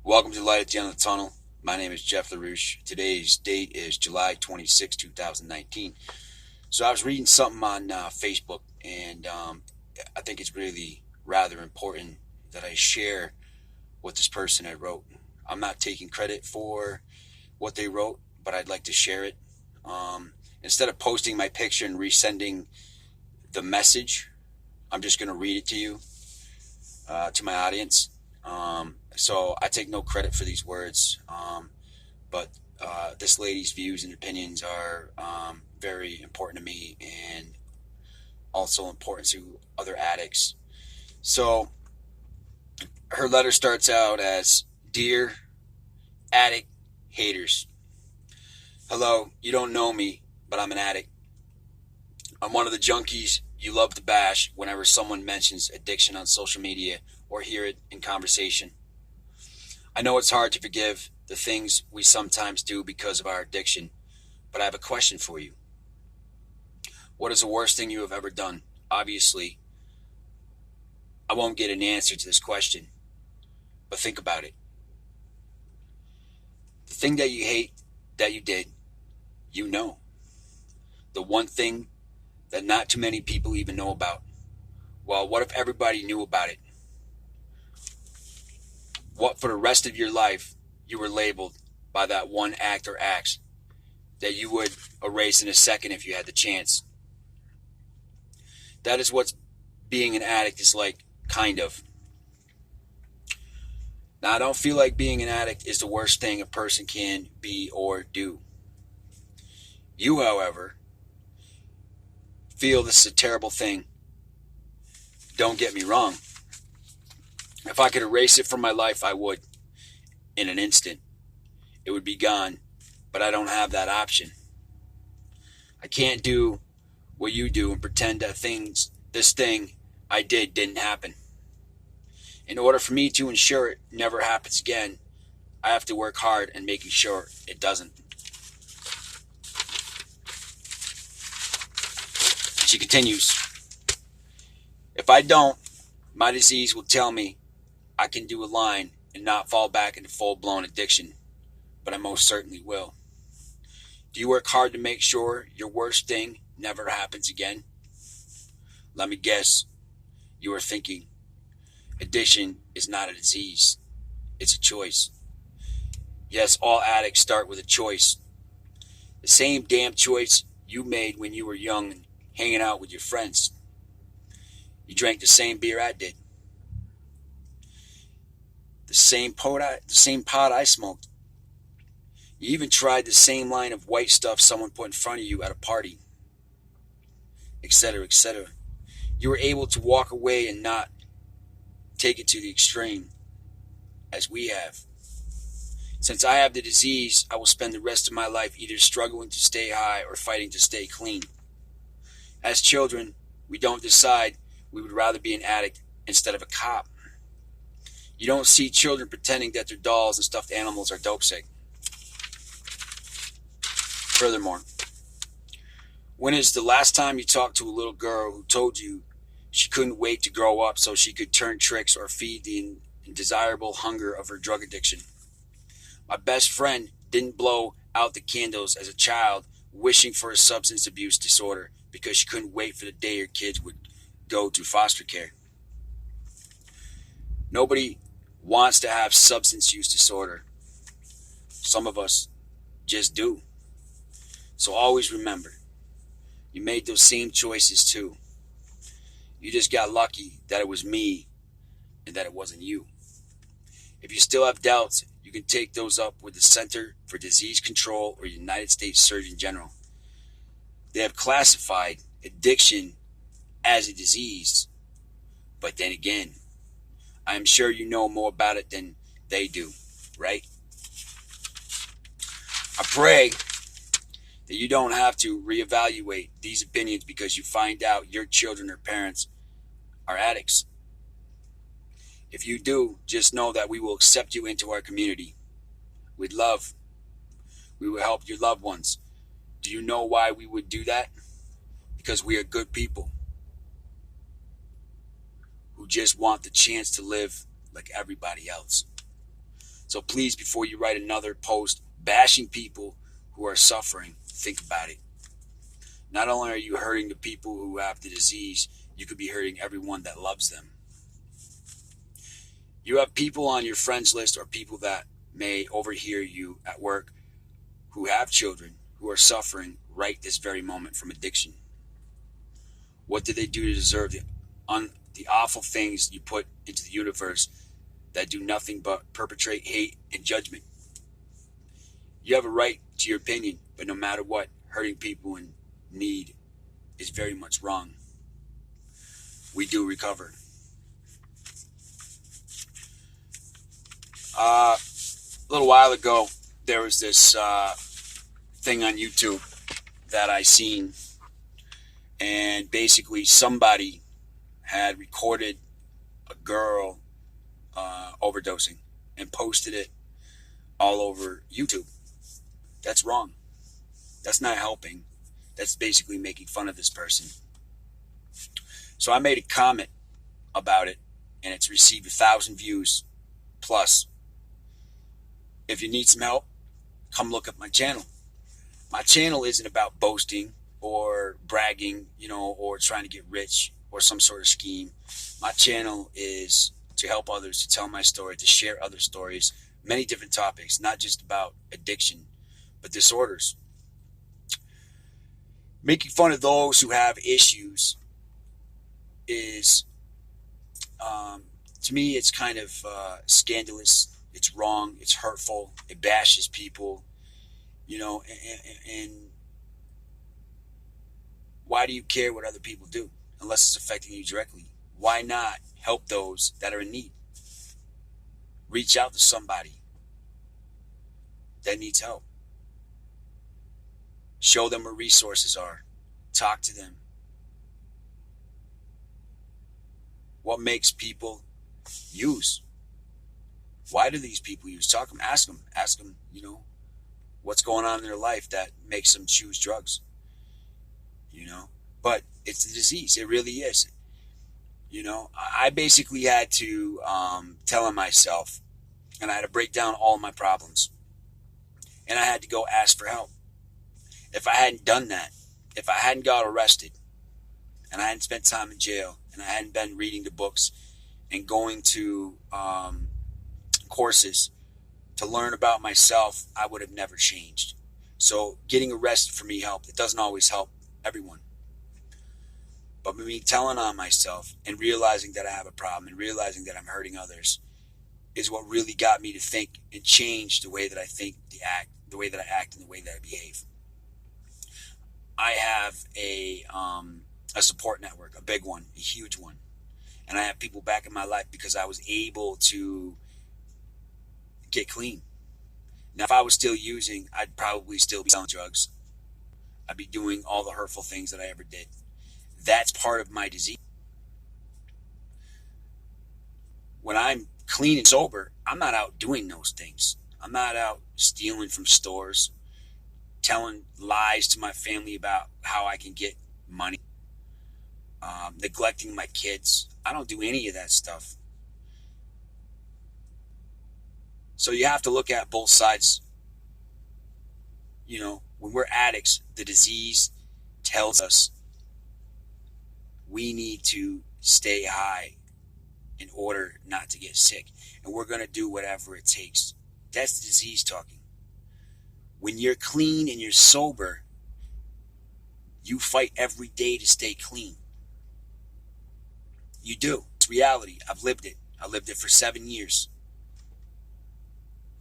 Welcome to Light at the End of the Tunnel. My name is Jeff LaRouche. Today's date is July 26, 2019. So I was reading something on Facebook, and I think it's really rather important that I share what this person had wrote. I'm not taking credit for what they wrote, but I'd like to share it. Instead of posting my picture and resending the message, I'm just going to read it to you, to my audience. So I take no credit for these words, but this lady's views and opinions are very important to me and also important to other addicts. So her letter starts out as, "Dear addict haters, hello, you don't know me, but I'm an addict. I'm one of the junkies you love to bash whenever someone mentions addiction on social media or hear it in conversation. I know it's hard to forgive the things we sometimes do because of our addiction, but I have a question for you. What is the worst thing you have ever done? Obviously, I won't get an answer to this question, but think about it. The thing that you hate that you did, you know. The one thing that not too many people even know about. Well, what if everybody knew about it? What for the rest of your life you were labeled by that one act or acts that you would erase in a second if you had the chance? That is what being an addict is like, kind of. Now, I don't feel like being an addict is the worst thing a person can be or do. You, however, feel this is a terrible thing. Don't get me wrong. If I could erase it from my life, I would. In an instant. It would be gone. But I don't have that option. I can't do what you do and pretend that this thing I did didn't happen. In order for me to ensure it never happens again, I have to work hard in making sure it doesn't." She continues, "If I don't, my disease will tell me I can do a line and not fall back into full-blown addiction, but I most certainly will. Do you work hard to make sure your worst thing never happens again? Let me guess, you are thinking, addiction is not a disease, it's a choice. Yes, all addicts start with a choice. The same damn choice you made when you were young and hanging out with your friends. You drank the same beer I did. The same pot I smoked. You even tried the same line of white stuff someone put in front of you at a party, etc., etc. You were able to walk away and not take it to the extreme, as we have. Since I have the disease, I will spend the rest of my life either struggling to stay high or fighting to stay clean. As children, we don't decide we would rather be an addict instead of a cop. You don't see children pretending that their dolls and stuffed animals are dope sick. Furthermore, when is the last time you talked to a little girl who told you she couldn't wait to grow up so she could turn tricks or feed the undesirable hunger of her drug addiction? My best friend didn't blow out the candles as a child wishing for a substance abuse disorder because she couldn't wait for the day her kids would go to foster care. Nobody wants to have substance use disorder. Some of us just do. So always remember, you made those same choices too. You just got lucky that it was me and that it wasn't you. If you still have doubts, you can take those up with the Center for Disease Control or United States Surgeon General. They have classified addiction as a disease. But then again, I am sure you know more about it than they do, right? I pray that you don't have to reevaluate these opinions because you find out your children or parents are addicts. If you do, just know that we will accept you into our community with love. We will help your loved ones. Do you know why we would do that? Because we are good people who just want the chance to live like everybody else. So please, before you write another post bashing people who are suffering, think about it. Not only are you hurting the people who have the disease, you could be hurting everyone that loves them. You have people on your friends list or people that may overhear you at work who have children who are suffering right this very moment from addiction. What did they do to deserve the awful things you put into the universe that do nothing but perpetrate hate and judgment? You have a right to your opinion, but no matter what, hurting people in need is very much wrong. We do recover. A little while ago, there was this thing on YouTube that I seen, and basically somebody had recorded a girl overdosing and posted it all over YouTube. That's wrong. That's not helping. That's basically making fun of this person. So I made a comment about it, and it's received 1,000 views plus. If you need some help, come look up my channel. My channel isn't about boasting or bragging, or trying to get rich or some sort of scheme. My channel is to help others, to tell my story, to share other stories, many different topics, not just about addiction, but disorders. Making fun of those who have issues is, to me, it's kind of scandalous. It's wrong. It's hurtful. It bashes people, and why do you care what other people do unless it's affecting you directly? Why not help those that are in need? Reach out to somebody that needs help. Show them where resources are. Talk to them. What makes people use? Why do these people use? Talk to them. Ask them, what's going on in their life that makes them choose drugs. But it's a disease. It really is. I basically had to tell myself, and I had to break down all my problems, and I had to go ask for help. If I hadn't done that, if I hadn't got arrested, and I hadn't spent time in jail, and I hadn't been reading the books and going to courses to learn about myself, I would have never changed. So getting arrested for me helped. It doesn't always help everyone. But me telling on myself and realizing that I have a problem and realizing that I'm hurting others is what really got me to think and change the way that I think, the way that I act, and the way that I behave. I have a support network, a big one, a huge one. And I have people back in my life because I was able to get clean. Now, if I was still using, I'd probably still be selling drugs. I'd be doing all the hurtful things that I ever did. That's part of my disease. When I'm clean and sober, I'm not out doing those things. I'm not out stealing from stores, telling lies to my family about how I can get money, neglecting my kids. I don't do any of that stuff. So you have to look at both sides. When we're addicts, the disease tells us we need to stay high in order not to get sick. And we're going to do whatever it takes. That's the disease talking. When you're clean and you're sober, you fight every day to stay clean. You do. It's reality. I've lived it. I lived it for 7 years.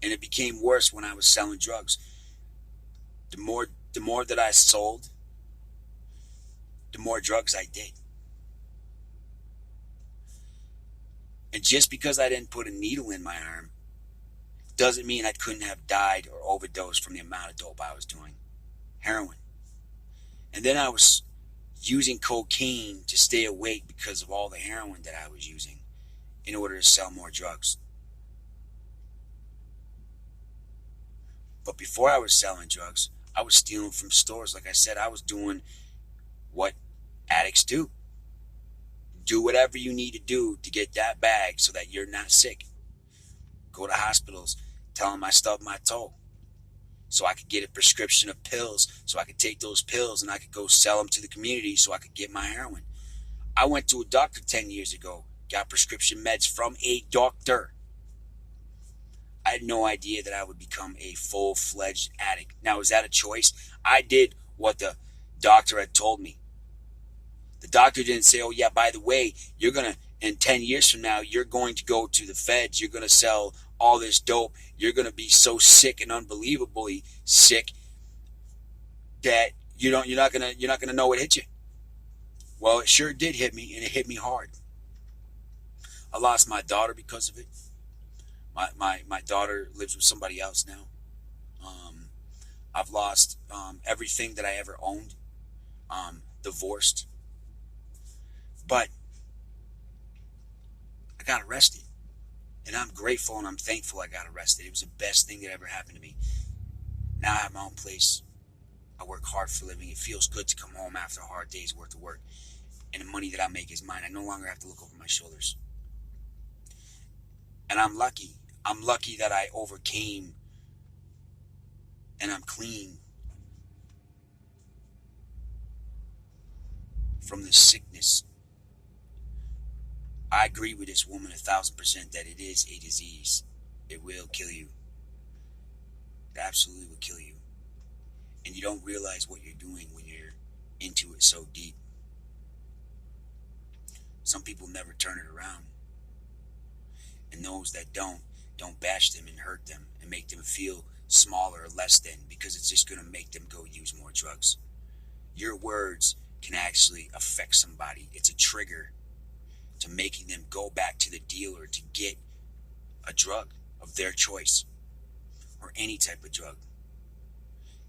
And it became worse when I was selling drugs. The more that I sold, the more drugs I did. And just because I didn't put a needle in my arm doesn't mean I couldn't have died or overdosed from the amount of dope I was doing. Heroin. And then I was using cocaine to stay awake because of all the heroin that I was using in order to sell more drugs. But before I was selling drugs, I was stealing from stores. Like I said, I was doing what addicts do. Do whatever you need to do to get that bag so that you're not sick. Go to hospitals, Tell him I stubbed my toe. So I could get a prescription of pills, so I could take those pills and I could go sell them to the community so I could get my heroin. I went to a doctor 10 years ago, got prescription meds from a doctor. I had no idea that I would become a full-fledged addict. Now, is that a choice? I did what the doctor had told me. The doctor didn't say, oh yeah, by the way, you're going to, in 10 years from now, you're going to go to the feds, you're going to sell all this dope, you're going to be so sick and unbelievably sick that you're not going to know what hit you. Well, it sure did hit me, and it hit me hard. I lost my daughter because of it. My daughter lives with somebody else now. I've lost everything that I ever owned. Divorced. But I got arrested. And I'm grateful and I'm thankful I got arrested. It was the best thing that ever happened to me. Now I have my own place. I work hard for a living. It feels good to come home after a hard day's worth of work. And the money that I make is mine. I no longer have to look over my shoulders. And I'm lucky. I'm lucky that I overcame and I'm clean from this sickness. I agree with this woman 1,000% that it is a disease. It will kill you. It absolutely will kill you. And you don't realize what you're doing when you're into it so deep. Some people never turn it around. And those that don't bash them and hurt them and make them feel smaller or less than, because it's just going to make them go use more drugs. Your words can actually affect somebody. It's a trigger to making them go back to the dealer to get a drug of their choice or any type of drug.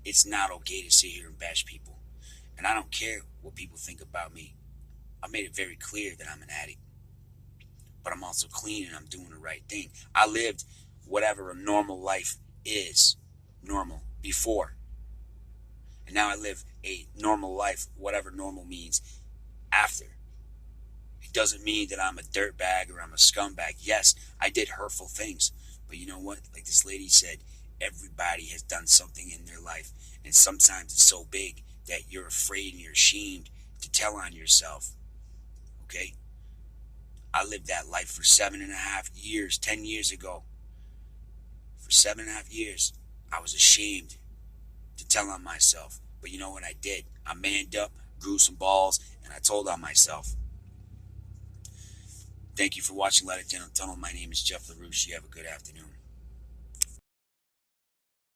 It's not okay to sit here and bash people. And I don't care what people think about me. I made it very clear that I'm an addict. But I'm also clean and I'm doing the right thing. I lived whatever a normal life is normal before. And now I live a normal life, whatever normal means, after. It doesn't mean that I'm a dirtbag or I'm a scumbag. Yes, I did hurtful things. But you know what? Like this lady said, everybody has done something in their life. And sometimes it's so big that you're afraid and you're ashamed to tell on yourself. Okay? I lived that life for 7.5 years, 10 years ago. For 7.5 years, I was ashamed to tell on myself. But you know what I did? I manned up, grew some balls, and I told on myself. Thank you for watching Light at the End of the Tunnel. My name is Jeff LaRouche. You have a good afternoon.